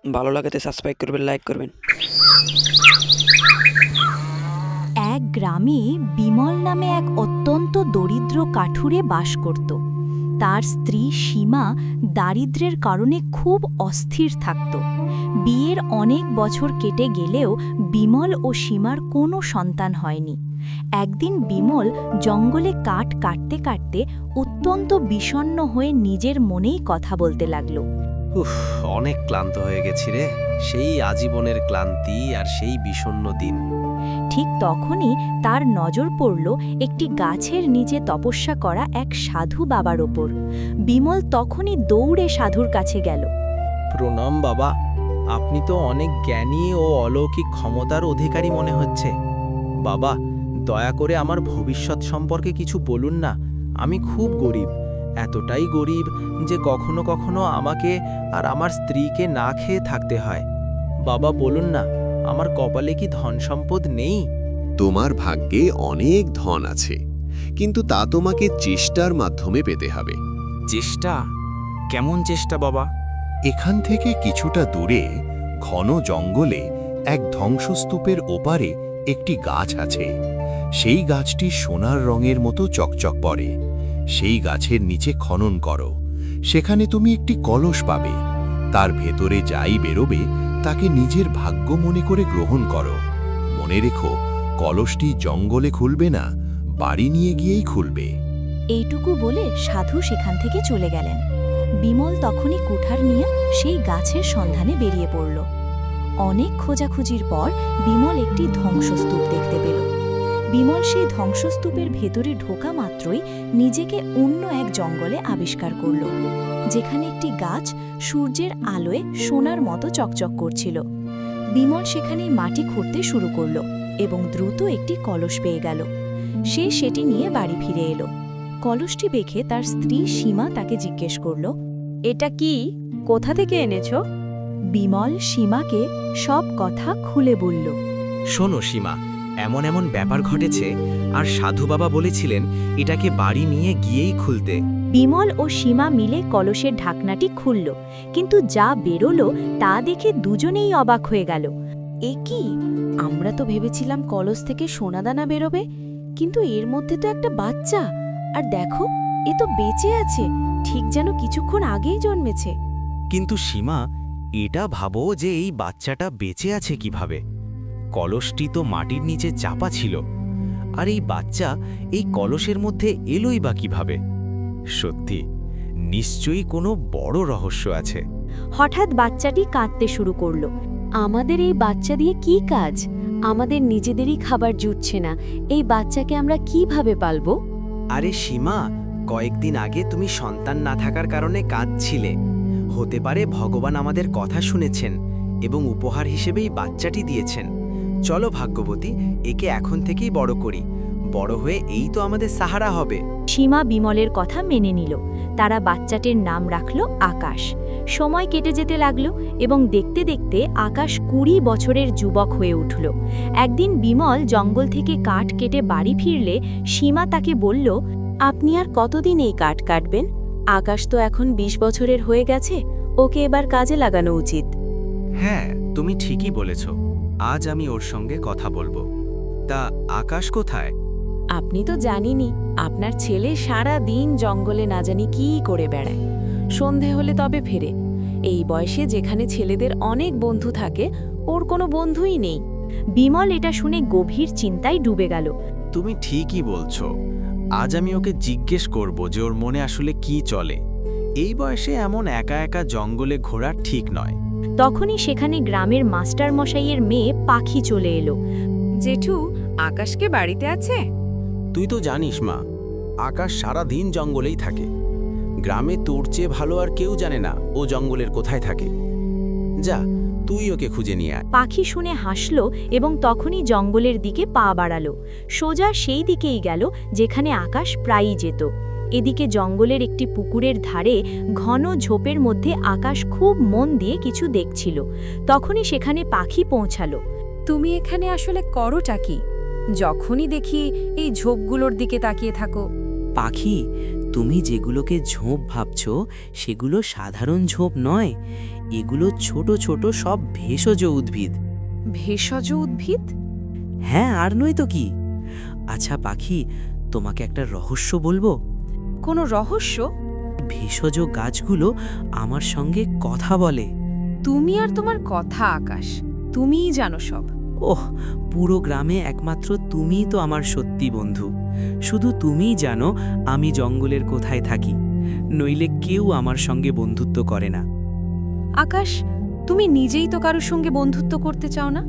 ভালো লাগাতে সাবস্ক্রাইব করবেন, লাইক করবেন। এক গ্রামে বিমল নামে এক অত্যন্ত দরিদ্র কাঠুরে বাস করত। তার স্ত্রী সীমা দারিদ্র্যের কারণে খুব অস্থির থাকত। বিয়ের অনেক বছর কেটে গেলেও বিমল ও সীমার কোনো সন্তান হয়নি। একদিন বিমল জঙ্গলে কাঠ কাটতে কাটতে অত্যন্ত বিষণ্ণ হয়ে নিজের মনেই কথা বলতে লাগল। উফ, অনেক ক্লান্ত হয়ে গেছি রে। সেই আজীবনের ক্লান্তি আর সেই বিষণ্ণ দিন। ঠিক তখনই তার নজর পড়ল একটি গাছের নিচে তপস্যা করা এক সাধু বাবার ওপর। বিমল তখনই দৌড়ে সাধুর কাছে গেল। প্রণাম বাবা, আপনি তো অনেক জ্ঞানী ও অলৌকিক ক্ষমতার অধিকারী মনে হচ্ছে। বাবা, দয়া করে আমার ভবিষ্যৎ সম্পর্কে কিছু বলুন না। আমি খুব গরিব, এতটাই গরিব যে কখনো কখনো আমাকে আর আমার স্ত্রীকে না খেয়ে থাকতে হয়। বাবা বলুন না, আমার কপালে কি ধন সম্পদ নেই? তোমার ভাগ্যে অনেক ধন আছে, কিন্তু তা তোমাকে চেষ্টার মাধ্যমে পেতে হবে। চেষ্টা? কেমন চেষ্টা বাবা? এখান থেকে কিছুটা দূরে ঘন জঙ্গলে এক ধ্বংসস্তূপের ওপারে একটি গাছ আছে। সেই গাছটি সোনার রঙের মতো চকচক পড়ে। সেই গাছের নিচে খনন করো, সেখানে তুমি একটি কলস পাবে। তার ভেতরে যাই বেরোবে তাকে নিজের ভাগ্য মনে করে গ্রহণ করো। মনে রেখো, কলসটি জঙ্গলে খুলবে না, বাড়ি নিয়ে গিয়েই খুলবে। এইটুকু বলে সাধু সেখান থেকে চলে গেলেন। বিমল তখনই কুঠার নিয়ে সেই গাছের সন্ধানে বেরিয়ে পড়ল। অনেক খোঁজাখুঁজির পর বিমল একটি ধ্বংসস্তূপ দেখতে পেল। বিমল সেই ধ্বংসস্তূপের ভেতরে ঢোকা মাত্রই নিজেকে অন্য এক জঙ্গলে আবিষ্কার করল, যেখানে একটি গাছ সূর্যের আলোয় সোনার মতো চকচক করছিল। বিমল সেখানে মাটি খুঁড়তে শুরু করল এবং দ্রুত একটি কলস পেয়ে গেল। সে সেটি নিয়ে বাড়ি ফিরে এলো। কলসটি দেখে তার স্ত্রী সীমা তাকে জিজ্ঞেস করল, এটা কি? কোথা থেকে এনেছো? বিমল সীমাকে সব কথা খুলে বলল। শোনো সীমা, এমন এমন ব্যাপার ঘটেছে, আর সাধু বাবা বলেছিলেন এটাকে বাড়ি নিয়ে গিয়েই খুলতে। বিমল ও সীমা মিলে কলসের ঢাকনাটি খুলল, কিন্তু যা বেরোলো তা দেখে দুজনেই অবাক হয়ে গেল। এ কি? আমরা তো ভেবেছিলাম কলস থেকে সোনাদানা বেরোবে, কিন্তু এর মধ্যে তো একটা বাচ্চা। আর দেখো, এ তো বেঁচে আছে, ঠিক যেন কিছুক্ষণ আগেই জন্মেছে। কিন্তু সীমা, এটা ভাবো যে এই বাচ্চাটা বেঁচে আছে কিভাবে? কলসটি তো মাটির নিচে চাপা ছিল, আর এই বাচ্চা এই কলসের মধ্যে এলোই বা কিভাবে? সত্যি, নিশ্চয়ই কোনো বড় রহস্য আছে। হঠাৎ বাচ্চাটি কাঁদতে শুরু করল। আমাদের এই বাচ্চা দিয়ে কি কাজ? আমাদের নিজেদেরই খাবার জুটছে না, এই বাচ্চাকে আমরা কিভাবে পালবো? আরে সীমা, কয়েকদিন আগে তুমি সন্তান না থাকার কারণে কাঁদছিলে। হতে পারে ভগবান আমাদের কথা শুনেছেন এবং উপহার হিসেবেই বাচ্চাটি দিয়েছেন। চলো ভাগ্যবতী, একে এখন থেকেই বড় করি। বড় হয়ে এই তো আমাদের সাহারা হবে। সীমা বিমলের কথা মেনে নিল। তারা বাচ্চাটির নাম রাখল আকাশ। সময় কেটে যেতে লাগল এবং দেখতে দেখতে আকাশ 20 বছরের যুবক হয়ে উঠল। একদিন বিমল জঙ্গল থেকে কাঠ কেটে বাড়ি ফিরলে সীমা তাকে বলল, আপনি আর কতদিন এই কাঠ কাটবেন? আকাশ তো এখন 20 বছরের হয়ে গেছে, ওকে এবার কাজে লাগানো উচিত। হ্যাঁ, তুমি ঠিকই বলেছ। আজ আমি ওর সঙ্গে কথা বলবো। তা আকাশ কোথায়? আপনি তো জানেনই, আপনার ছেলে সারা দিন জঙ্গলে না জানি কী করে বেড়ায়। সন্ধে হলে তবে ফেরে। এই বয়সে যেখানে ছেলেদের অনেক বন্ধু থাকে, ওর কোনো বন্ধুই নেই। বিমল এটা শুনে গভীর চিন্তায় ডুবে গেল। তুমি ঠিকই বলছো। আজ আমি ওকে জিজ্ঞেস করব যে ওর মনে আসলে কি চলে। এই বয়সে এমন একা একা জঙ্গলে ঘোরা ঠিক নয়। তখনই সেখানে গ্রামের মাস্টার মশাইয়ের মেয়ে পাখি চলে এলো। জেঠু, আকাশকে বাড়িতে আছে? তুই তো জানিস মা, আকাশ সারা দিন জঙ্গলেই থাকে। গ্রামে তোর চেয়ে ভালো আর কেউ জানে না ও জঙ্গলের কোথায় থাকে। যা, তুই ওকে খুঁজে নিয়ে আয়। পাখি শুনে হাসল এবং তখনই জঙ্গলের দিকে পা বাড়ালো। সোজা সেই দিকেই গেল যেখানে আকাশ প্রায়ই যেত। এদিকে জঙ্গলের একটি পুকুরের ধারে ঘন ঝোপের মধ্যে আকাশ খুব মন দিয়ে কিছু দেখছিল। তখনই সেখানে পাখি পৌঁছালো। তুমি এখানে আসলে করোটা কি? যখনই দেখি এই ঝোপগুলোর দিকে তাকিয়ে থাকো। পাখি, তুমি যেগুলোকে ঝোপ ভাবছ সেগুলো সাধারণ ঝোপ নয়। এগুলো ছোট ছোট সব ভেষজ উদ্ভিদ। ভেষজ উদ্ভিদ? হ্যাঁ, আর নয় তো কি। আচ্ছা পাখি, তোমাকে একটা রহস্য বলবো। কোনো রহস্য? ভেষজ গাছগুলো আমার সঙ্গে কথা বলে। তুমি আর তোমার কথা আকাশ, তুমিই জানো সব। ওহ, পুরো গ্রামে একমাত্র তুমিই তো আমার সত্যি বন্ধু। শুধু তুমিই জানো আমি জঙ্গলের কোথায় থাকি, নইলে কেউ আমার সঙ্গে বন্ধুত্ব করে না। আকাশ, তুমি নিজেই তো কারোর সঙ্গে বন্ধুত্ব করতে চাও না।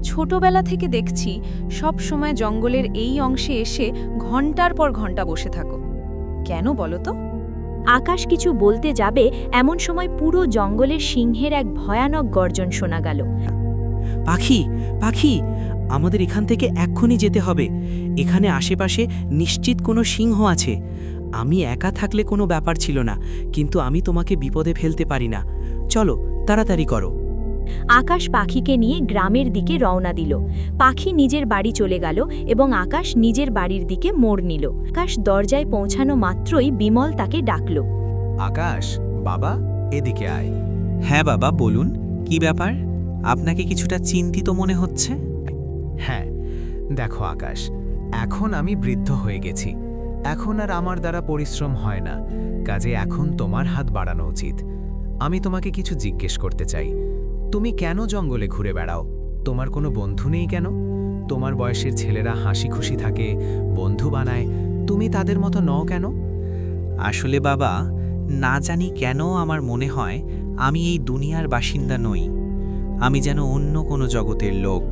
ছোটবেলা থেকে দেখছি সব সময় জঙ্গলের এই অংশে এসে ঘন্টার পর ঘন্টা বসে থাকো। কেন বলো তো? আকাশ কিছু বলতে যাবে এমন সময় পুরো জঙ্গলের সিংহের এক ভয়ানক গর্জন শোনা গেল। পাখি, পাখি, আমাদের এখান থেকে এক্ষুনি যেতে হবে। এখানে আশেপাশে নিশ্চিত কোনো সিংহ আছে। আমি একা থাকলে কোনো ব্যাপার ছিল না, কিন্তু আমি তোমাকে বিপদে ফেলতে পারি না। চলো, তাড়াতাড়ি করো। আকাশ পাখিকে নিয়ে গ্রামের দিকে রওনা দিল। পাখি নিজের বাড়ি চলে গেল এবং আকাশ নিজের বাড়ির দিকে মোড় নিল। আকাশ দরজায় পৌঁছানো মাত্রই বিমল তাকে ডাকল। আকাশ, বাবা, এদিকে আয়। হ্যাঁ বাবা, বলুন, কি ব্যাপার? আপনাকে কিছুটা চিন্তিত মনে হচ্ছে। হ্যাঁ, দেখো আকাশ, এখন আমি বৃদ্ধ হয়ে গেছি। এখন আর আমার দ্বারা পরিশ্রম হয় না, কাজে এখন তোমার হাত বাড়ানো উচিত। আমি তোমাকে কিছু জিজ্ঞেস করতে চাই। তুমি কেন জঙ্গলে ঘুরে বেড়াও? তোমার কোনো বন্ধু নেই কেন? তোমার বয়সের ছেলেরা হাসি খুশি থাকে, বন্ধু বানায়, তুমি তাদের মতো নও কেন? আসলে বাবা, না জানি কেন আমার মনে হয় আমি এই দুনিয়ার বাসিন্দা নই। আমি যেন অন্য কোনো জগতের লোক।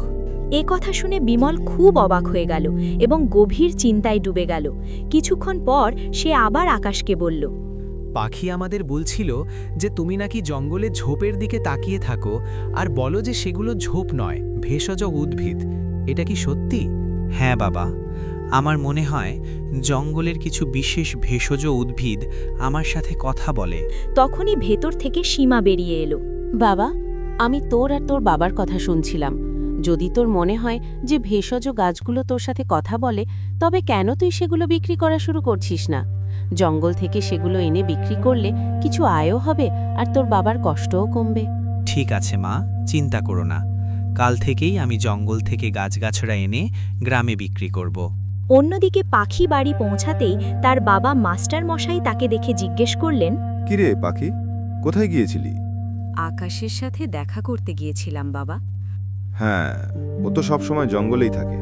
এ কথা শুনে বিমল খুব অবাক হয়ে গেল এবং গভীর চিন্তায় ডুবে গেল। কিছুক্ষণ পর সে আবার আকাশকে বলল, পাখি আমাদের বলছিল যে তুমি নাকি জঙ্গলে ঝোপের দিকে তাকিয়ে থাকো আর বলো যে সেগুলো ঝোপ নয়, ভেষজ উদ্ভিদ। এটা কি সত্যি? হ্যাঁ বাবা, আমার মনে হয় জঙ্গলের কিছু বিশেষ ভেষজ উদ্ভিদ আমার সাথে কথা বলে। তখনই ভেতর থেকে সীমা বেরিয়ে এলো। বাবা, আমি তোর আর তোর বাবার কথা শুনছিলাম। যদি তোর মনে হয় যে ভেষজ গাছগুলো তোর সাথে কথা বলে, তবে কেন তুই সেগুলো বিক্রি করা শুরু করছিস না? জঙ্গল থেকে সেগুলো এনে বিক্রি করলে কিছু আয়ও হবে আর তোর বাবার কষ্টও কমবে। ঠিক আছে মা, চিন্তা করো না। কাল থেকেই আমি জঙ্গল থেকে গাছগাছড়া এনে গ্রামে বিক্রি করব। অন্যদিকে পাখি বাড়ি পৌঁছাতেই তার বাবা মাস্টার মশাই তাকে দেখে জিজ্ঞেস করলেন, কিরে পাখি, কোথায় গিয়েছিলি? আকাশের সাথে দেখা করতে গিয়েছিলাম বাবা। হ্যাঁ, ও তো সবসময় জঙ্গলেই থাকে।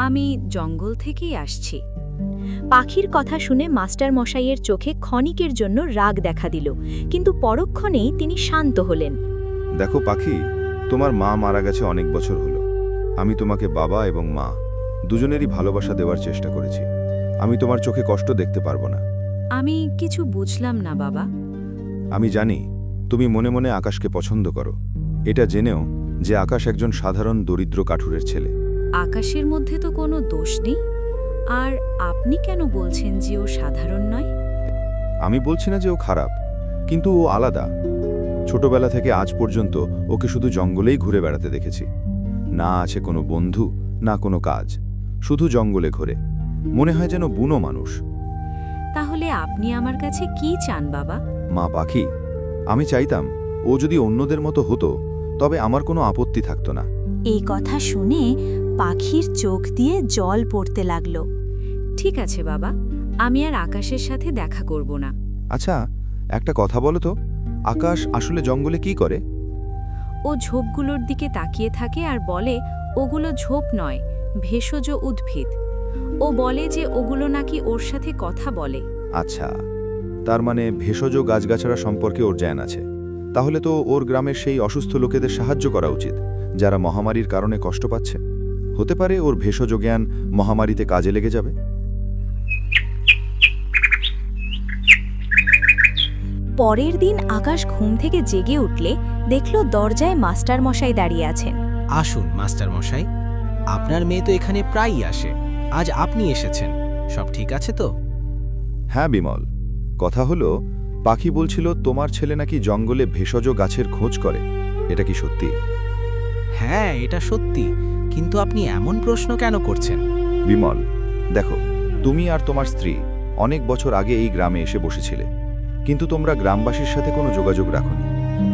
আমি জঙ্গল থেকেই আসছি। পাখির কথা শুনে মাস্টার মশাইয়ের চোখে ক্ষণিকের জন্য রাগ দেখা দিল, কিন্তু পরক্ষণেই তিনি শান্ত হলেন। দেখো পাখি, তোমার মা মারা গেছে অনেক বছর হলো। আমি তোমাকে বাবা এবং মা দুজনেরই ভালোবাসা দেওয়ার চেষ্টা করেছি। আমি তোমার চোখে কষ্ট দেখতে পারবো না। আমি কিছু বুঝলাম না বাবা। আমি জানি তুমি মনে মনে আকাশকে পছন্দ করো, এটা জেনেও যে আকাশ একজন সাধারণ দরিদ্র কাঠুরের ছেলে। আকাশের মধ্যে তো কোনো দোষ নেই। আর আপনি কেন বলছেন যে ও সাধারণ নয়? আমি বলছি না যে ও খারাপ, কিন্তু ও আলাদা। ছোটবেলা থেকে আজ পর্যন্ত ওকে শুধু জঙ্গলেই ঘুরে বেড়াতে দেখেছি। না আছে কোনো বন্ধু, না কোনো কাজ, শুধু জঙ্গলে ঘোরে। মনে হয় যেন বুনো মানুষ। তাহলে আপনি আমার কাছে কি চান বাবা? মা পাখি, আমি চাইতাম ও যদি অন্যদের মতো হতো, তবে আমার কোনো আপত্তি থাকতো না। এই কথা শুনে পাখির চোখ দিয়ে জল পড়তে লাগলো। ঠিক আছে বাবা, আমি আর আকাশের সাথে দেখা করব না। আচ্ছা, একটা কথা বলো তো, আকাশ আসলে জঙ্গলে কি করে? ও ঝোপগুলোর দিকে তাকিয়ে থাকে আর বলে ওগুলো ঝোপ নয়, ভেষজ উদ্ভিদ। ও বলে যে ওগুলো নাকি ওর সাথে কথা বলে। আচ্ছা, তার মানে ভেষজ গাছগাছড়া সম্পর্কে ওর জ্ঞান আছে। তাহলে তো ওর গ্রামের সেই অসুস্থ লোকেদের সাহায্য করা উচিত, যারা মহামারীর কারণে কষ্ট পাচ্ছে। হতে পারে ওর ভেষজ জ্ঞান মহামারীতে কাজে লেগে যাবে। পরের দিন আকাশ ঘুম থেকে জেগে উঠলে দেখল দরজায় মাস্টার মশাই দাঁড়িয়ে আছেন। আসুন মাস্টার মশাই, আপনার মেয়ে তো এখানে প্রায়ই আসে, আজ আপনি এসেছেন। সব ঠিক আছে তো? হ্যাঁ বিমল, কথা হলো, পাখি বলছিল তোমার ছেলে নাকি জঙ্গলে ভেষজ গাছের খোঁজ করে। এটা কি সত্যি? হ্যাঁ, এটা সত্যি, কিন্তু আপনি এমন প্রশ্ন কেন করছেন? বিমল, দেখো, তুমি আর তোমার স্ত্রী অনেক বছর আগে এই গ্রামে এসে বসেছিলে, কিন্তু তোমরা গ্রামবাসীর সাথে কোনো যোগাযোগ রাখোনি।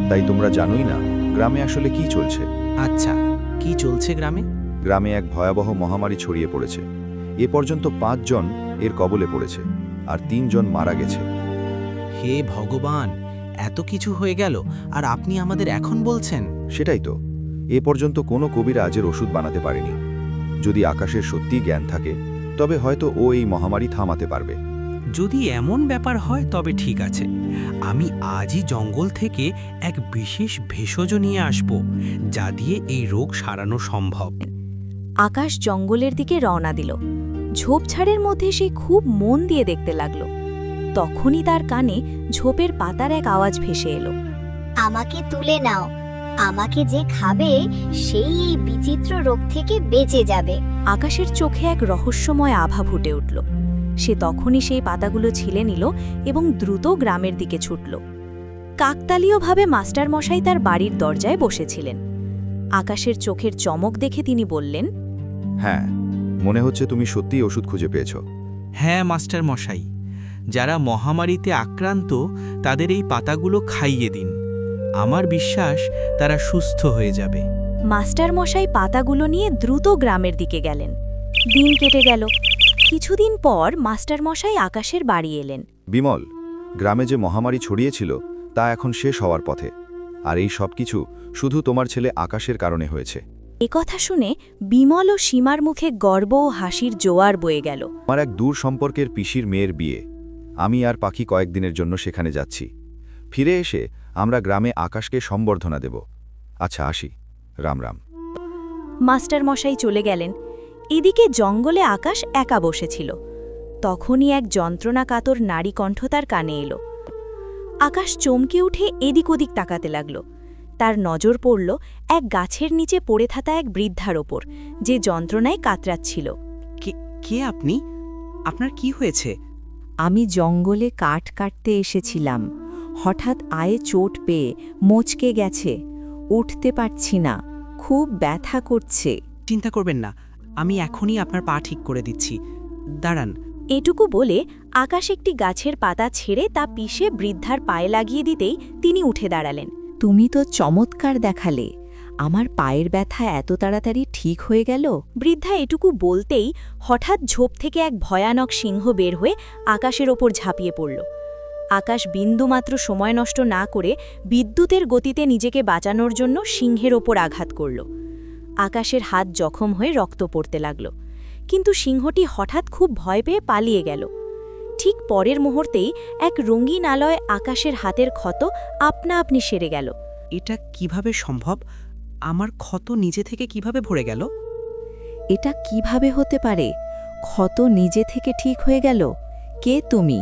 তাই তোমরা জানোই না গ্রামে আসলে কি চলছে। আচ্ছা, কি চলছে গ্রামে? গ্রামে এক ভয়াবহ মহামারী ছড়িয়ে পড়েছে। এ পর্যন্ত 5 জন এর কবলে পড়েছে, আর 3 জন মারা গেছে। হে ভগবান, এত কিছু হয়ে গেল আর আপনি আমাদের এখন বলছেন? সেটাই তো, এ পর্যন্ত কোনো কবিরাজের ওষুধ বানাতে পারেনি। যদি আকাশের সত্যিই জ্ঞান থাকে, তবে হয়তো ও এই মহামারী থামাতে পারবে। যদি এমন ব্যাপার হয় তবে ঠিক আছে, আমি আজই জঙ্গল থেকে এক বিশেষ ভেষজ নিয়ে আসব, যা দিয়ে এই রোগ সারানো সম্ভব। আকাশ জঙ্গলের দিকে রওনা দিল। ঝোপঝাড়ের মধ্যে সে খুব মন দিয়ে দেখতে লাগল। তখনই তার কানে ঝোপের পাতার এক আওয়াজ ভেসে এলো। আমাকে তুলে নাও, আমাকে যে খাবে সেই এই বিচিত্র রোগ থেকে বেঁচে যাবে। আকাশের চোখে এক রহস্যময় আভা ফুটে উঠল। সে তখনই সেই পাতাগুলো ছিলে নিল এবং দ্রুত গ্রামের দিকে ছুটল। কাকতালীয়ভাবে মাস্টারমশাই তার বাড়ির দরজায় বসেছিলেন। আকাশের চোখের চমক দেখে তিনি বললেন, হ্যাঁ, মনে হচ্ছে তুমি সত্যিই ওষুধ খুঁজে পেয়েছ। হ্যাঁ মাস্টার মশাই, যারা মহামারীতে আক্রান্ত তাদের এই পাতাগুলো খাইয়ে দিন। আমার বিশ্বাস তারা সুস্থ হয়ে যাবে। মাস্টারমশাই পাতাগুলো নিয়ে দ্রুত গ্রামের দিকে গেলেন। দিন কেটে গেল। কিছুদিন পর মাস্টারমশাই আকাশের বাড়ি এলেন। বিমল, গ্রামে যে মহামারী ছড়িয়েছিল তা এখন শেষ হওয়ার পথে, আর এই সব কিছু শুধু তোমার ছেলে আকাশের কারণে হয়েছে। কথা শুনে বিমল ও সীমার মুখে গর্ব ও হাসির জোয়ার বয়ে গেল। আমার এক দূর সম্পর্কের পিসির মেয়ের বিয়ে। আমি আর পাখি কয়েকদিনের জন্য সেখানে যাচ্ছি। ফিরে এসে আমরা গ্রামে আকাশকে সম্বর্ধনা দেব। আচ্ছা, আসি। রাম রাম। মাস্টারমশাই চলে গেলেন। এদিকে জঙ্গলে আকাশ একা বসেছিল। তখনই এক যন্ত্রণাকাতর নারী কণ্ঠ তার কানে এলো। আকাশ চমকে উঠে এদিক ওদিক তাকাতে লাগল। তার নজর পড়ল এক গাছের নিচে পড়ে থাকা এক বৃদ্ধার ওপর, যে যন্ত্রণায় কাতরাচ্ছিল। কে আপনি? আপনার কি হয়েছে? আমি জঙ্গলে কাঠ কাটতে এসেছিলাম। হঠাৎ আয়ে চোট পেয়ে মোচকে গেছে। উঠতে পারছি না, খুব ব্যথা করছে। চিন্তা করবেন না, আমি এখনই আপনার পা ঠিক করে দিচ্ছি। দাঁড়ান। এটুকু বলে আকাশ একটি গাছের পাতা ছেড়ে তা পিষে বৃদ্ধার পায়ে লাগিয়ে দিতেই তিনি উঠে দাঁড়ালেন। তুমি তো চমৎকার দেখালে। আমার পায়ের ব্যথা এত তাড়াতাড়ি ঠিক হয়ে গেল? বৃদ্ধা এটুকু বলতেই হঠাৎ ঝোপ থেকে এক ভয়ানক সিংহ বের হয়ে আকাশের ওপর ঝাঁপিয়ে পড়ল। আকাশ বিন্দুমাত্র সময় নষ্ট না করে বিদ্যুতের গতিতে নিজেকে বাঁচানোর জন্য সিংহের ওপর আঘাত করল। আকাশের হাত জখম হয়ে রক্ত পড়তে লাগল, কিন্তু সিংহটি হঠাৎ খুব ভয় পেয়ে পালিয়ে গেল। ঠিক পরের মুহূর্তেই এক রঙিন আলোয় আকাশের হাতের ক্ষত আপনা আপনি সেরে গেল। এটা কিভাবে সম্ভব? আমার ক্ষত নিজে থেকে কিভাবে ভরে গেল? এটা কিভাবে হতে পারে? ক্ষত নিজে থেকে ঠিক হয়ে গেল? কে তুমি?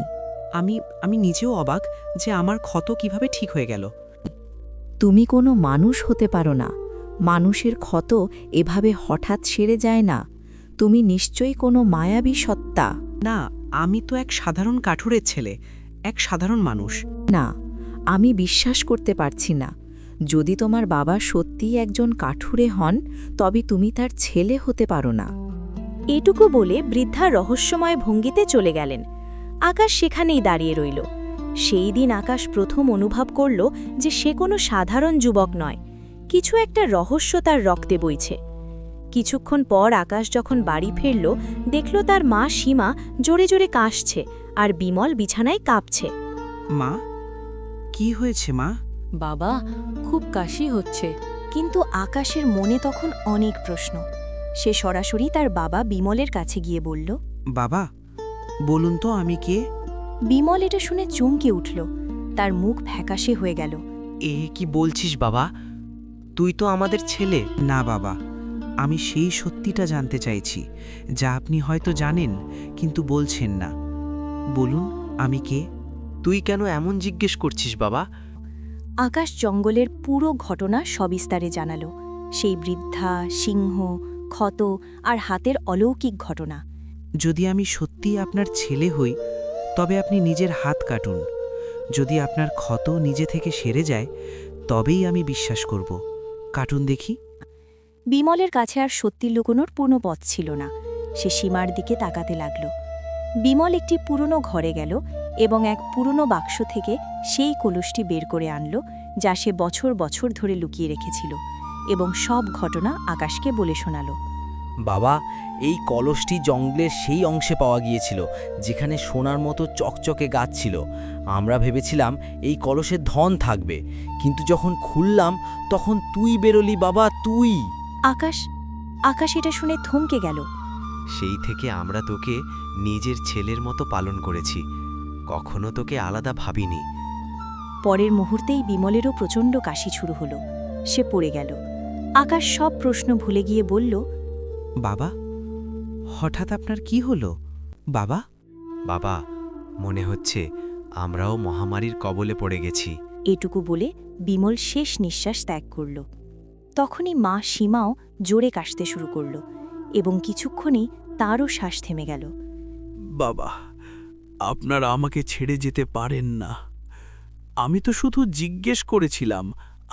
আমি নিজেও অবাক যে আমার ক্ষত কিভাবে ঠিক হয়ে গেল। তুমি কোনো মানুষ হতে পারো না। মানুষের ক্ষত এভাবে হঠাৎ সেরে যায় না। তুমি নিশ্চয়ই কোনো মায়াবী সত্তা। না, আমি তো এক সাধারণ কাঠুরের ছেলে, এক সাধারণ মানুষ। না, আমি বিশ্বাস করতে পারছি না। যদি তোমার বাবা সত্যিই একজন কাঠুরে হন, তবে তুমি তার ছেলে হতে পারো না। এটুকু বলে বৃদ্ধা রহস্যময় ভঙ্গিতে চলে গেলেন। আকাশ সেখানেই দাঁড়িয়ে রইল। সেই দিন আকাশ প্রথম অনুভব করল যে সে কোনো সাধারণ যুবক নয়, কিছু একটা রহস্য তার রক্তে বইছে। কিছুক্ষণ পর আকাশ যখন বাড়ি ফিরল, দেখল তার মা সীমা জোরে জোরে কাশছে আর বিমল বিছানায় কাঁপছে। মা, কি হয়েছে মা? বাবা, খুব কাশি হচ্ছে। কিন্তু আকাশের মনে তখন অনেক প্রশ্ন। সে সরাসরি তার বাবা বিমলের কাছে গিয়ে বলল, বাবা, বলুন তো আমি কে? বিমল এটা শুনে চমকে উঠল। তার মুখ ফ্যাকাশে হয়ে গেল। এ কি বলছিস বাবা? তুই তো আমাদের ছেলে। না বাবা, আমি সেই সত্যিটা জানতে চাইছি, যা আপনি হয়তো জানেন কিন্তু বলছেন না। বলুন, আমি কে? তুই কেন এমন জিজ্ঞেস করছিস বাবা? আকাশ জঙ্গলের পুরো ঘটনা সবিস্তারে জানাল। সেই বৃদ্ধা, সিংহ, ক্ষত আর হাতের অলৌকিক ঘটনা। যদি আমি সত্যিই আপনার ছেলে হই, তবে আপনি নিজের হাত কাটুন। যদি আপনার ক্ষত নিজে থেকে সেরে যায়, তবেই আমি বিশ্বাস করব। কাটুন দেখি। বিমলের কাছে আর সত্যি লুকোনোর পূর্ণ পথ ছিল না। সে সীমার দিকে তাকাতে লাগল। বিমল একটি পুরনো ঘরে গেল এবং এক পুরনো বাক্স থেকে সেই কলসটি বের করে আনল, যা সে বছর বছর ধরে লুকিয়ে রেখেছিল এবং সব ঘটনা আকাশকে বলে শোনাল। বাবা, এই কলসটি জঙ্গলের সেই অংশে পাওয়া গিয়েছিল যেখানে সোনার মতো চকচকে গাছ ছিল। আমরা ভেবেছিলাম এই কলসে ধন থাকবে, কিন্তু যখন খুললাম তখন তুই বেরোলি বাবা, তুই। আকাশ এটা শুনে থমকে গেল। সেই থেকে আমরা তোকে নিজের ছেলের মতো পালন করেছি, কখনো তোকে আলাদা ভাবিনি। পরের মুহূর্তেই বিমলেরও প্রচণ্ড কাশি শুরু হলো। সে পড়ে গেল। আকাশ সব প্রশ্ন ভুলে গিয়ে বলল, বাবা, হঠাৎ আপনার কি হলো বাবা? বাবা, মনে হচ্ছে আমরাও মহামারীর কবলে পড়ে গেছি। এটুকু বলে বিমল শেষ নিঃশ্বাস ত্যাগ করল। তখনই মা সীমাও জোরে কাশতে শুরু করল এবং কিছুক্ষণেই তারও শ্বাস থেমে গেল। বাবা, আপনারা আমাকে ছেড়ে যেতে পারেন না। আমি তো শুধু জিজ্ঞেস করেছিলাম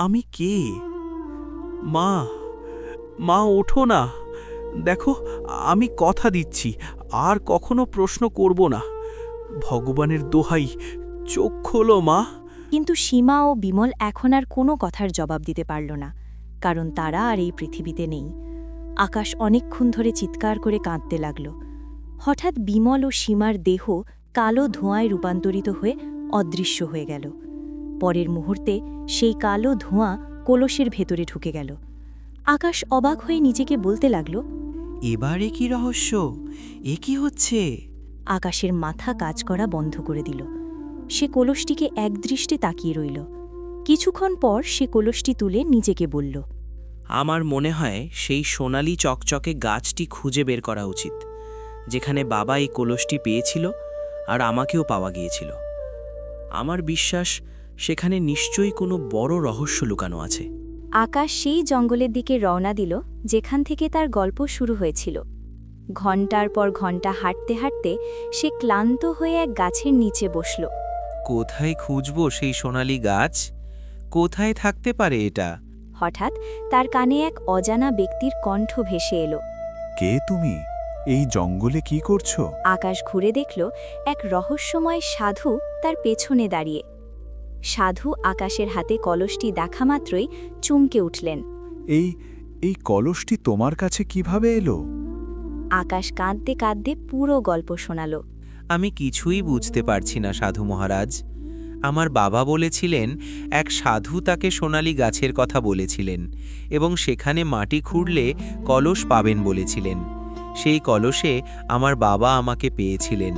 আমি কে। মা ওঠো না, দেখো আমি কথা দিচ্ছি আর কখনো প্রশ্ন করব না। ভগবানের দোহাই, চোখ খোলো মা। কিন্তু সীমা ও বিমল এখন আর কোনো কথার জবাব দিতে পারল না, কারণ তারা আর এই পৃথিবীতে নেই। আকাশ অনেকক্ষণ ধরে চিৎকার করে কাঁদতে লাগল। হঠাৎ বিমল ও সীমার দেহ কালো ধোঁয়ায় রূপান্তরিত হয়ে অদৃশ্য হয়ে গেল। পরের মুহূর্তে সেই কালো ধোঁয়া কলসের ভেতরে ঢুকে গেল। আকাশ অবাক হয়ে নিজেকে বলতে লাগল, এবারে কি রহস্য? এ কি হচ্ছে? আকাশের মাথা কাজ করা বন্ধ করে দিল। সে কলসটিকে একদৃষ্টে তাকিয়ে রইল। কিছুক্ষণ পর সে কলসটি তুলে নিজেকে বলল, আমার মনে হয় সেই সোনালি চকচকে গাছটি খুঁজে বের করা উচিত, যেখানে বাবা এই কলসটি পেয়েছিল আর আমাকেও পাওয়া গিয়েছিল। আমার বিশ্বাস সেখানে নিশ্চয়ই কোনো বড় রহস্য লুকানো আছে। আকাশ সেই জঙ্গলের দিকে রওনা দিল যেখান থেকে তার গল্প শুরু হয়েছিল। ঘণ্টার পর ঘণ্টা হাঁটতে হাঁটতে সে ক্লান্ত হয়ে এক গাছের নিচে বসল। কোথায় খুঁজব সেই সোনালি গাছ? কোথায় থাকতে পারে এটা? হঠাৎ তার কানে এক অজানা ব্যক্তির কণ্ঠ ভেসে এলো। কে তুমি? এই জঙ্গলে কি করছো? আকাশ ঘুরে দেখল এক রহস্যময় সাধু তার পেছনে দাঁড়িয়ে। সাধু আকাশের হাতে কলসটি দেখা মাত্রই চমকে উঠলেন। এই কলসটি তোমার কাছে কিভাবে এলো? আকাশ কাঁদতে কাঁদতে পুরো গল্প শোনাল। আমি কিছুই বুঝতে পারছি না সাধু মহারাজ। আমার বাবা বলেছিলেন এক সাধু তাকে সোনালি গাছের কথা বলেছিলেন এবং সেখানে মাটি খুঁড়লে কলস পাবেন বলেছিলেন। সেই কলসে আমার বাবা আমাকে পেয়েছিলেন,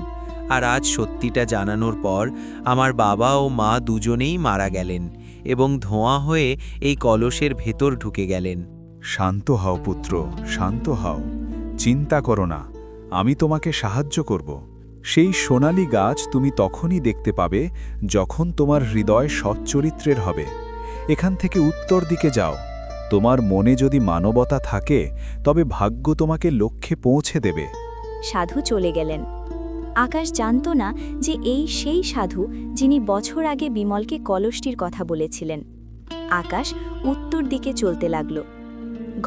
আর আজ সত্যিটা জানানোর পর আমার বাবা ও মা দুজনেই মারা গেলেন এবং ধোঁয়া হয়ে এই কলসের ভেতর ঢুকে গেলেন। শান্ত হও পুত্র, শান্ত হও। চিন্তা করো না, আমি তোমাকে সাহায্য করব। সেই সোনালি গাছ তুমি তখনই দেখতে পাবে যখন তোমার হৃদয় সচ্চরিত্রের হবে। এখান থেকে উত্তর দিকে যাও। তোমার মনে যদি মানবতা থাকে তবে ভাগ্য তোমাকে লক্ষ্যে পৌঁছে দেবে। সাধু চলে গেলেন। আকাশ জানত না যে এই সেই সাধু যিনি বছর আগে বিমলকে কলসটির কথা বলেছিলেন। আকাশ উত্তর দিকে চলতে লাগল।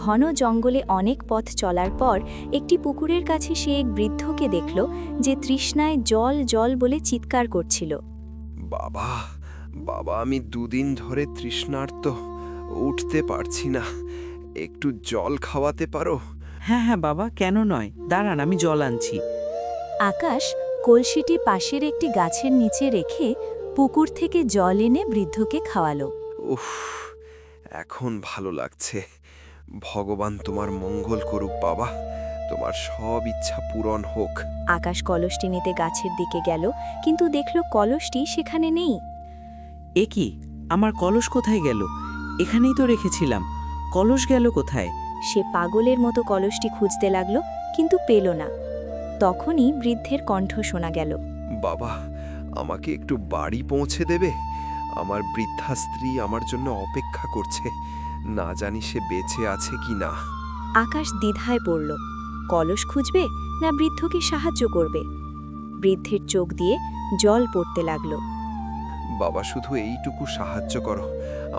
ঘন জঙ্গলে অনেক পথ চলার পর একটি পুকুরের কাছে সে এক বৃদ্ধকে দেখল যে তৃষ্ণায় জল জল বলে চিৎকার করছিল। বাবা, আমি দুদিন ধরে তৃষ্ণার্ত, উঠতে পারছি না। একটু জল খাওয়াতে পারো? হ্যাঁ বাবা, কেন নয়, দাঁড়ান আমি জল আনছি। আকাশ কলসিটি পাশের একটি গাছের নিচে রেখে পুকুর থেকে জল এনে বৃদ্ধকে খাওয়ালো। উফ, এখন ভালো লাগছে। ভগবান তোমার মঙ্গল করুক বাবা, তোমার সব ইচ্ছা পূরণ হোক। আকাশ কলসটি নিতে গাছের দিকে গেল, কিন্তু দেখল কলসটি সেখানে নেই। এ কি, আমার কলস কোথায় গেল? এখানেই তো রেখেছিলাম, কলস গেল কোথায়? সে পাগলের মতো কলসটি খুঁজতে লাগল, কিন্তু পেল না। তখনই বৃদ্ধের কণ্ঠ শোনা গেল। বাবা, আমাকে একটু বাড়ি পৌঁছে দেবে? আমার বৃদ্ধা স্ত্রী আমার জন্য অপেক্ষা করছে, না জানি সে বেঁচে আছে কি না। আকাশ দ্বিধায় পড়ল, কলস খুঁজবে না বৃদ্ধকে সাহায্য করবে। বৃদ্ধের চোখ দিয়ে জল পড়তে লাগল। বাবা, শুধু এইটুকু সাহায্য করো,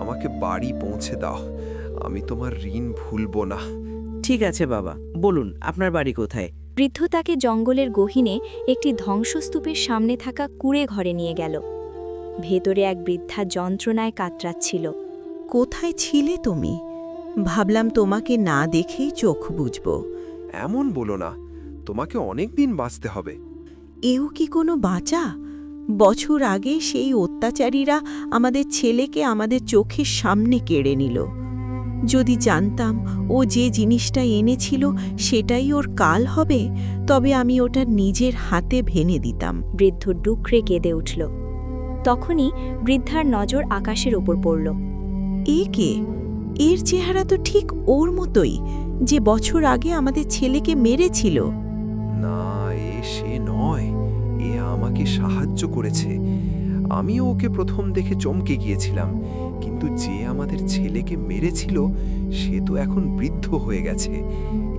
আমাকে বাড়ি পৌঁছে দাও। আমি তোমার ঋণ ভুলব না। ঠিক আছে বাবা, বলুন আপনার বাড়ি কোথায়? বৃদ্ধ তাকে জঙ্গলের গহীনে একটি ধ্বংসস্তূপের সামনে থাকা কুঁড়ে ঘরে নিয়ে গেল। ভেতরে এক বৃদ্ধা যন্ত্রণায় কাতরাচ্ছিল। কোথায় ছিলে তুমি? ভাবলাম তোমাকে না দেখেই চোখ বুঝব। এমন বলো না, তোমাকে অনেক দিন বাঁচতে হবে। এও কি কোনো বাঁচা? বছর আগে সেই অত্যাচারীরা আমাদের ছেলেকে আমাদের চোখের সামনে কেড়ে নিল। যদি জানতাম ও যে জিনিসটা এনেছিল সেটাই ওর কাল হবে, তবে আমি ওটা নিজের হাতে ভেঙে দিতাম। বৃদ্ধ ডুকরে কেঁদে উঠল। তখনই বৃদ্ধার নজর আকাশের ওপর পড়ল। এ কে? এর চেহারা তো ঠিক ওর মতোই, যে বছর আগে আমাদের ছেলেকে মেরেছিল। না, এ সে নয়। এ আমাকে সাহায্য করেছে। আমিও ওকে প্রথম দেখে চমকে গিয়েছিলাম, কিন্তু যে আমাদের ছেলেকে মেরেছিল সে তো এখন বৃদ্ধ হয়ে গেছে।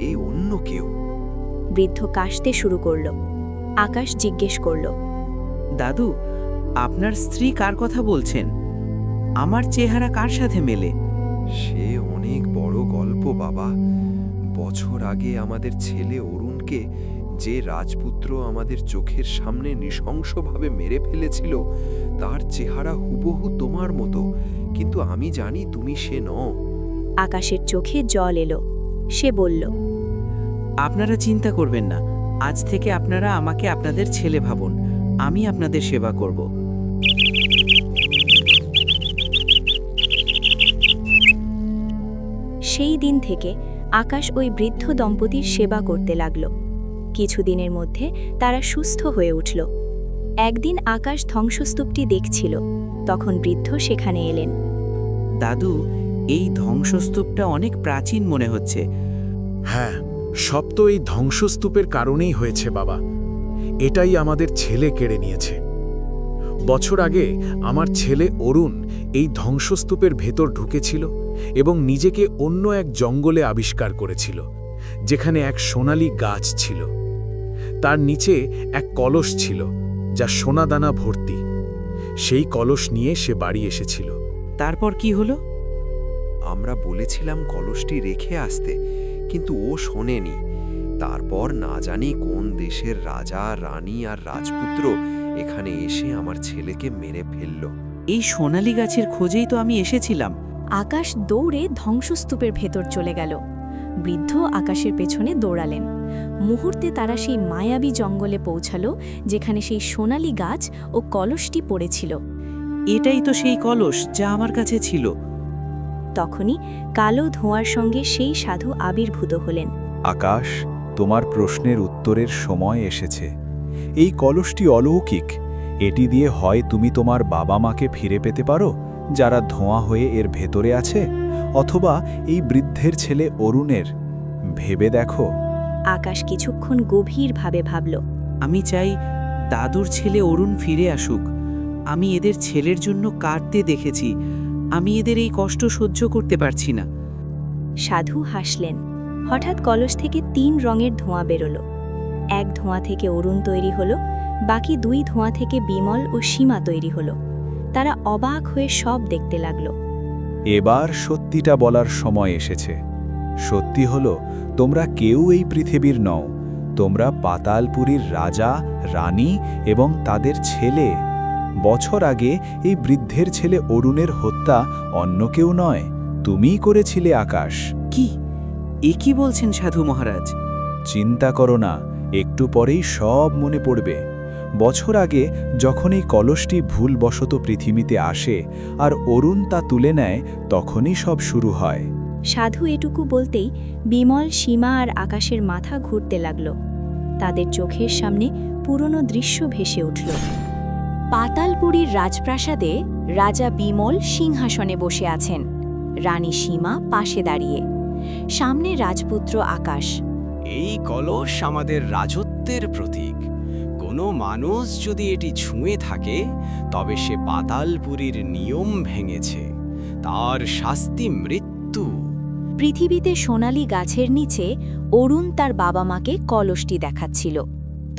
এ অন্য কেউ। বৃদ্ধ কাশতে শুরু করল। আকাশ জিজ্ঞেস করল, দাদু, আপনার স্ত্রী কার কথা বলছেন? আমার চেহারা কার সাথে মেলে? সে অনেক বড় গল্প বাবা। বছর আগে আমাদের ছেলে অরুণকে যে রাজপুত্র আমাদের চোখের সামনে নৃশংসভাবে মেরে ফেলেছিল, তার চেহারা হুবহু তোমার মতো, কিন্তু আমি জানি তুমি সে নও। আকাশের চোখে জল এলো। সে বলল, আপনারা চিন্তা করবেন না, আজ থেকে আপনারা আমাকে আপনাদের ছেলে ভাবুন। আমি আপনাদের সেবা করব। সেই দিন থেকে আকাশ ওই বৃদ্ধ দম্পতির সেবা করতে লাগল। কিছুদিনের মধ্যে তারা সুস্থ হয়ে উঠল। একদিন আকাশ ধ্বংসস্তূপটি দেখছিল, তখন বৃদ্ধ সেখানে এলেন। দাদু, এই ধ্বংসস্তূপটা অনেক প্রাচীন মনে হচ্ছে। হ্যাঁ, সব তো এই ধ্বংসস্তূপের কারণেই হয়েছে বাবা। এটাই আমাদের ছেলে কেড়ে নিয়েছে। বছর আগে আমার ছেলে অরুণ এই ধ্বংসস্তূপের ভেতর ঢুকেছিল এবং নিজেকে অন্য এক জঙ্গলে আবিষ্কার করেছিল, যেখানে এক সোনালী গাছ ছিল। তার নিচে এক কলস ছিল, যা সোনাদানা ভর্তি। সেই কলস নিয়ে সে বাড়ি এসেছিল। তারপর কি হলো? আমরা বলেছিলাম কলসটি রেখে আসতে, কিন্তু ও শোনেনি। তারপর না জানি কোন দেশের রাজা, রানী আর রাজপুত্র এখানে এসে আমার ছেলেকে মেরে ফেলল। এই সোনালী গাছের খোঁজেই তো আমি এসেছিলাম। আকাশ দৌড়ে ধ্বংসস্তূপের ভেতর চলে গেল। বৃদ্ধ আকাশের পেছনে দৌড়ালেন। মুহূর্তে তারা সেই মায়াবী জঙ্গলে পৌঁছালো, যেখানে সেই সোনালী গাছ ও কলসটি পড়েছিল। এটাই তো সেই কলস যা আমার কাছে ছিল। তখনই কালো ধোঁয়ার সঙ্গে সেই সাধু আবির্ভূত হলেন। আকাশ, তোমার প্রশ্নের উত্তরের সময় এসেছে। এই কলসটি অলৌকিক। এটি দিয়ে হয় তুমি তোমার বাবা মাকে ফিরে পেতে পারো, যারা ধোঁয়া হয়ে এর ভেতরে আছে, অথবা এই বৃদ্ধের ছেলে অরুণের। ভেবে দেখো। আকাশ কিছুক্ষণ গভীরভাবে ভাবল। আমি চাই দাদুর ছেলে অরুণ ফিরে আসুক। আমি এদের ছেলের জন্য কাঁদতে দেখেছি। আমি এদের এই কষ্ট সহ্য করতে পারছি না। সাধু হাসলেন। হঠাৎ কলস থেকে 3 রঙের ধোঁয়া বেরোলো। এক ধোঁয়া থেকে অরুণ তৈরি হলো, বাকি 2 ধোঁয়া থেকে বিমল ও সীমা তৈরি হলো। তারা অবাক হয়ে সব দেখতে লাগলো। এবার সত্যিটা বলার সময় এসেছে। সত্যি হলো, তোমরা কেউ এই পৃথিবীর নও। তোমরা পাতালপুরীর রাজা, রানী এবং তাদের ছেলে। বছর আগে এই বৃদ্ধের ছেলে অরুণের হত্যা অন্য কেউ নয়, তুমিই করেছিলে আকাশ। কি? এ কি বলছেন সাধু মহারাজ? চিন্তা করো না, একটু পরেই সব মনে পড়বে। বছর আগে যখন এই কলসটি ভুলবশত পৃথিবীতে আসে আর অরুণ তা তুলে নেয়, তখনই সব শুরু হয়। সাধু এটুকু বলতেই বিমল, সীমা আর আকাশের মাথা ঘুরতে লাগল। তাদের চোখের সামনে পুরনো দৃশ্য ভেসে উঠল। পাতালপুরীর রাজপ্রাসাদে রাজা বিমল সিংহাসনে বসে আছেন, রানী সীমা পাশে দাঁড়িয়ে। সামনে রাজপুত্র আকাশ। এই কলস আমাদের রাজত্বের প্রতীক। কোনো মানুষ যদি এটি ছুঁয়ে থাকে, তবে সে পাতালপুরীর নিয়ম ভেঙেছে। তার শাস্তি মৃত্যু। পৃথিবীতে সোনালী গাছের নিচে অরুণ তার বাবা মাকে কলসটি দেখাচ্ছিল।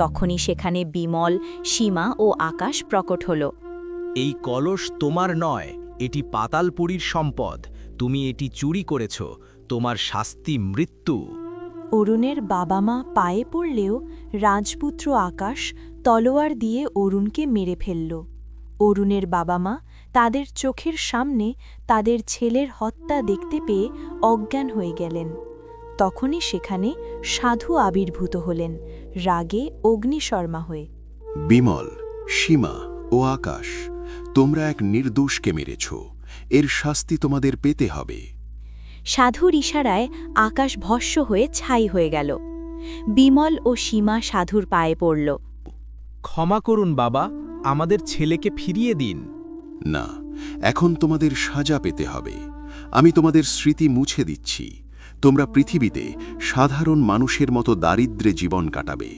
তখনই সেখানে বিমল, সীমা ও আকাশ প্রকট হল। এই কলস তোমার নয়, এটি পাতালপুরীর সম্পদ। তুমি এটি চুরি করেছ, তোমার শাস্তি মৃত্যু। অরুণের বাবা মা পায়ে পড়লেও রাজপুত্র আকাশ তলোয়ার দিয়ে অরুণকে মেরে ফেলল। অরুণের বাবা মা তাদের চোখের সামনে তাদের ছেলের হত্যা দেখতে পেয়ে অজ্ঞান হয়ে গেলেন। তখনই সেখানে সাধু আবির্ভূত হলেন, রাগে অগ্নিশর্মা হয়ে। বিমল, সীমা ও আকাশ, তোমরা এক নির্দোষকে মেরেছ, এর শাস্তি তোমাদের পেতে হবে। সাধুর ইশারায় আকাশ ভস্ম হয়ে ছাই হয়ে গেল। বিমল ও সীমা সাধুর পায়ে পড়ল। ক্ষমা করুন বাবা, আমাদের ছেলেকে ফিরিয়ে দিন। না, এখন তোমাদের সাজা পেতে হবে। আমি তোমাদের স্মৃতি মুছে দিচ্ছি। তোমরা পৃথিবীতে সাধারণ মানুষের মতো দারিদ্র্যে জীবন কাটাবে।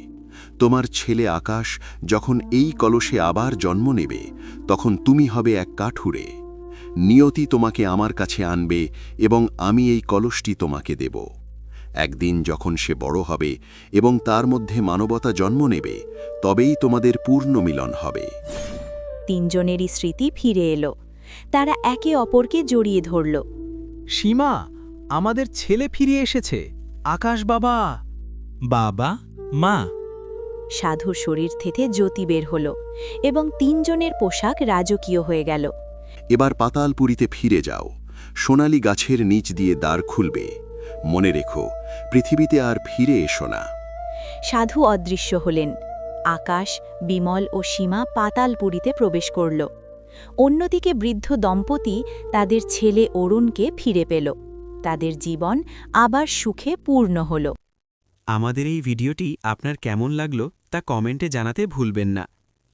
তোমার ছেলে আকাশ যখন এই কলসে আবার জন্ম নেবে, তখন তুমি হবে এক কাঠুরে। নিয়তি তোমাকে আমার কাছে আনবে এবং আমি এই কলসটি তোমাকে দেব। একদিন যখন সে বড় হবে এবং তার মধ্যে মানবতা জন্ম নেবে, তবেই তোমাদের পূর্ণ মিলন হবে। তিনজনেরই স্মৃতি ফিরে এলো। তারা একে অপরকে জড়িয়ে ধরল। সীমা, আমাদের ছেলে ফিরে এসেছে। আকাশ বাবা। বাবা, মা। সাধুর শরীর থেকে জ্যোতি বের হল এবং তিনজনের পোশাক রাজকীয় হয়ে গেল। এবার পাতালপুরীতে ফিরে যাও। সোনালী গাছের নিচ দিয়ে দ্বার খুলবে। মনে রেখো, পৃথিবীতে আর ফিরে এসো না। সাধু অদৃশ্য হলেন। আকাশ, বিমল ও সীমা পাতালপুরীতে প্রবেশ করল। অন্যদিকে বৃদ্ধ দম্পতি তাদের ছেলে অরুণকে ফিরে পেল। তাদের জীবন আবার সুখে পূর্ণ হল। আমাদের এই ভিডিওটি আপনার কেমন লাগলো তা কমেন্টে জানাতে ভুলবেন না।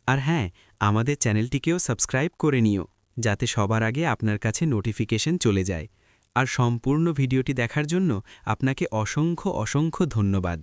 আর হ্যাঁ, আমাদের চ্যানেলটিকেও সাবস্ক্রাইব করে নিও, যাতে সবার আগে আপনার কাছে নোটিফিকেশন চলে যায়। আর সম্পূর্ণ ভিডিওটি দেখার জন্য আপনাকে অসংখ্য অসংখ্য ধন্যবাদ।